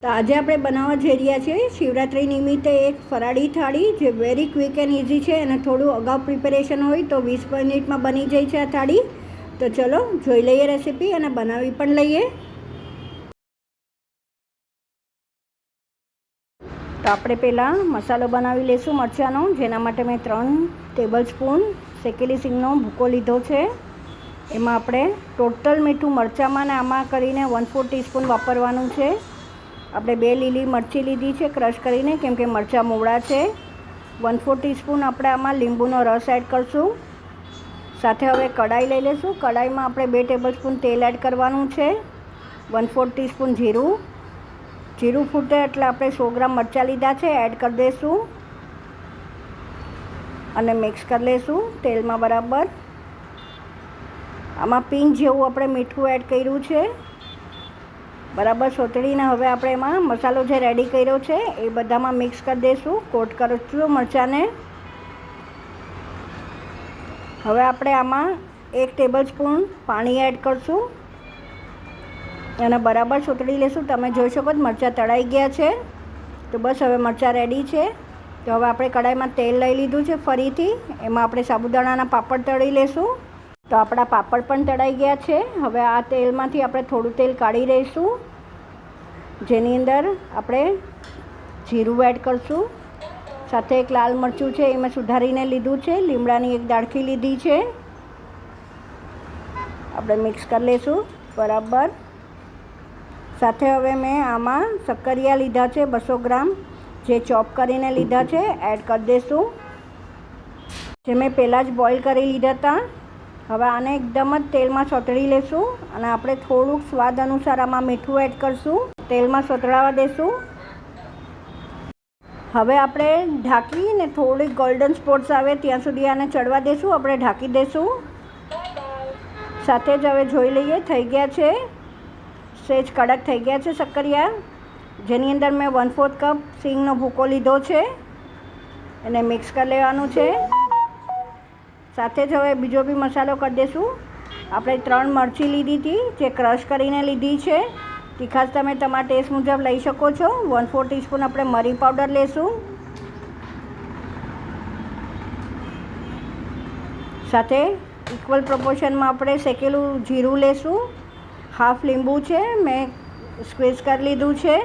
તો આજે આપણે બનાવવા જઈ રહ્યા છીએ શિવરાત્રિ નિમિત્તે એક ફરાળી થાળી જે વેરી ક્વિક એન્ડ ઇઝી છે અને થોડું અગાઉ પ્રિપેરેશન હોય તો 20 મિનિટમાં બની જાય છે આ થાળી. તો ચલો જોઈ લઈએ રેસીપી અને બનાવી પણ લઈએ. તો આપણે પહેલાં મસાલો બનાવી લઈશું મરચાંનો, જેના માટે મેં 3 ટેબલ સ્પૂન શેકેલી સિંગનો ભૂકો લીધો છે. એમાં આપણે ટોટલ મીઠું મરચાંમાં ને આમાં કરીને 1/4 ટીસ્પૂન વાપરવાનું છે. આપણે 2 લીલી મરચી લીધી છે ક્રશ કરીને, કેમ કે મરચાં મોવડા છે. 1/4 ટીસ્પૂન આપણે આમાં લીંબુનો રસ એડ કરશું. સાથે હવે કઢાઈ લઈ લઈશું. કઢાઈમાં આપણે 2 ટેબલ સ્પૂન તેલ એડ કરવાનું છે. 1/4 ટીસ્પૂન જીરું ફૂટે એટલે આપણે 100 ગ્રામ મરચાં લીધા છે એડ કરી દઈશું અને મિક્સ કરી લઈશું તેલમાં બરાબર. આમાં પિંચ જેવું આપણે મીઠું એડ કર્યું છે. બરાબર સોતળીને હવે આપણે એમાં મસાલો જે રેડી કર્યો છે એ બધામાં મિક્સ કરી દઈશું. કોટ કરશું મરચાંને. હવે આપણે આમાં 1 ટેબલ સ્પૂન પાણી એડ કરશું અને બરાબર સોતળી લઈશું. તમે જોઈ શકો છો મરચાં તળાઈ ગયા છે. તો બસ હવે મરચાં રેડી છે. તો હવે આપણે કઢાઈમાં તેલ લઈ લીધું છે ફરીથી. એમાં આપણે સાબુદાણાના પાપડ તળી લઈશું. તો આપણા પાપડ પણ તળાઈ ગયા છે. હવે આ તેલમાંથી આપણે થોડું તેલ કાઢી લઈશું, જેની અંદર આપણે જીરું એડ કરશું. સાથે એક લાલ મરચું છે એ મેં સુધારીને લીધું છે. લીમડાની એક ડાળખી લીધી છે. આપણે મિક્સ કરી લઈશું બરાબર. સાથે હવે મેં આમાં શક્કરિયા લીધા છે 200 ગ્રામ, જે ચોપ કરીને લીધા છે એડ કરી દઈશું, જે મેં પહેલાં જ બોઇલ કરી લીધા હતા. હવે આને એકદમ જ તેલમાં સોતળી લઈશું અને આપણે થોડુંક સ્વાદ અનુસાર આમાં મીઠું એડ કરશું. તેલમાં સોતળાવા દઈશું. હવે આપણે ઢાંકીને થોડીક ગોલ્ડન સ્પોટ્સ આવે ત્યાં સુધી આને ચડવા દઈશું. આપણે ઢાંકી દઈશું. સાથે જ હવે જોઈ લઈએ થઈ ગયા છે, સેજ કડક થઈ ગયા છે શક્કરિયા, જેની અંદર મેં 1/4 કપ સિંગનો ભૂકો લીધો છે. એને મિક્સ કરી લેવાનું છે. સાથે જ હવે બીજો બી મસાલો કરી દઈશું. આપણે 3 મરચી લીધી હતી જે ક્રશ કરીને લીધી છે. તીખાશ તમે તમારા ટેસ્ટ મુજબ લઈ શકો છો. 1/4 ટીસ્પૂન આપણે મરી પાવડર લેશું. સાથે ઇક્વલ પ્રોપોર્શનમાં આપણે શેકેલું જીરું લેશું. હાફ લીંબુ છે મેં સ્ક્વીઝ કરી લીધું છે.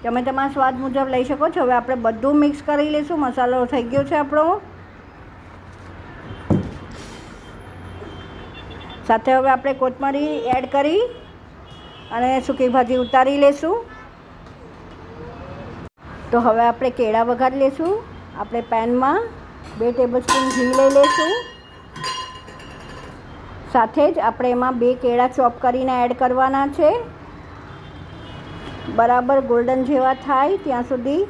તમે તમારા સ્વાદ મુજબ લઈ શકો છો. હવે આપણે બધું મિક્સ કરી લઈશું. મસાલો થઈ ગયો છે આપણો. સાથે હવે આપણે કોથમરી એડ કરી અને સૂકી ભાજી ઉતારી લઈશું. તો હવે આપણે કેળા વઘારી લઈશું. આપણે પેનમાં 2 ટેબલ સ્પૂન ઘી લઈ લઈશું. સાથે જ આપણે એમાં 2 કેળા ચોપ કરીને એડ કરવાના છે. બરાબર ગોલ્ડન જેવા થાય ત્યાં સુધી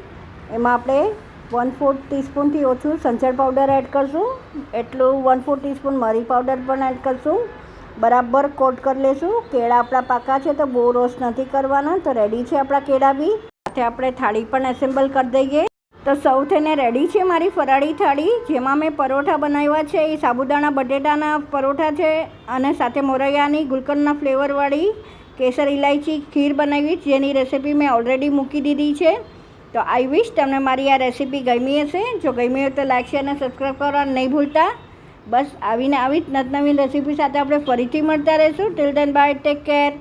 એમાં આપણે 1/4 ટીસ્પૂનથી ઓછું સંચળ પાવડર એડ કરશું. એટલું 1/4 ટીસ્પૂન મરી પાવડર પણ એડ કરશું. બરાબર કોટ કરી લઈશું. કેળા આપણા પાકા છે તો બહુ રોસ્ટ નથી કરવાના. તો રેડી છે આપણા કેળા બી. સાથે આપણે થાળી પણ એસેમ્બલ કરી દઈએ. તો સૌ થઈને રેડી છે મારી ફરાળી થાળી, જેમાં મેં પરોઠા બનાવ્યા છે એ સાબુદાણા બટેટાના પરોઠા છે અને સાથે મોરૈયાની ગુલકંદના ફ્લેવરવાળી કેસર ઇલાયચી ખીર બનાવી, જેની રેસીપી મેં ઓલરેડી મૂકી દીધી છે. તો આઈ વિશ તમને મારી આ રેસીપી ગમી હશે. જો ગમી હોય તો લાઈક શેર અને સબસ્ક્રાઈબ કરવાનું નહીં ભૂલતા. બસ આવી જ નવી રેસીપી સાથે આપણે ફરીથી મળતા રહીશું. Till then by, take care.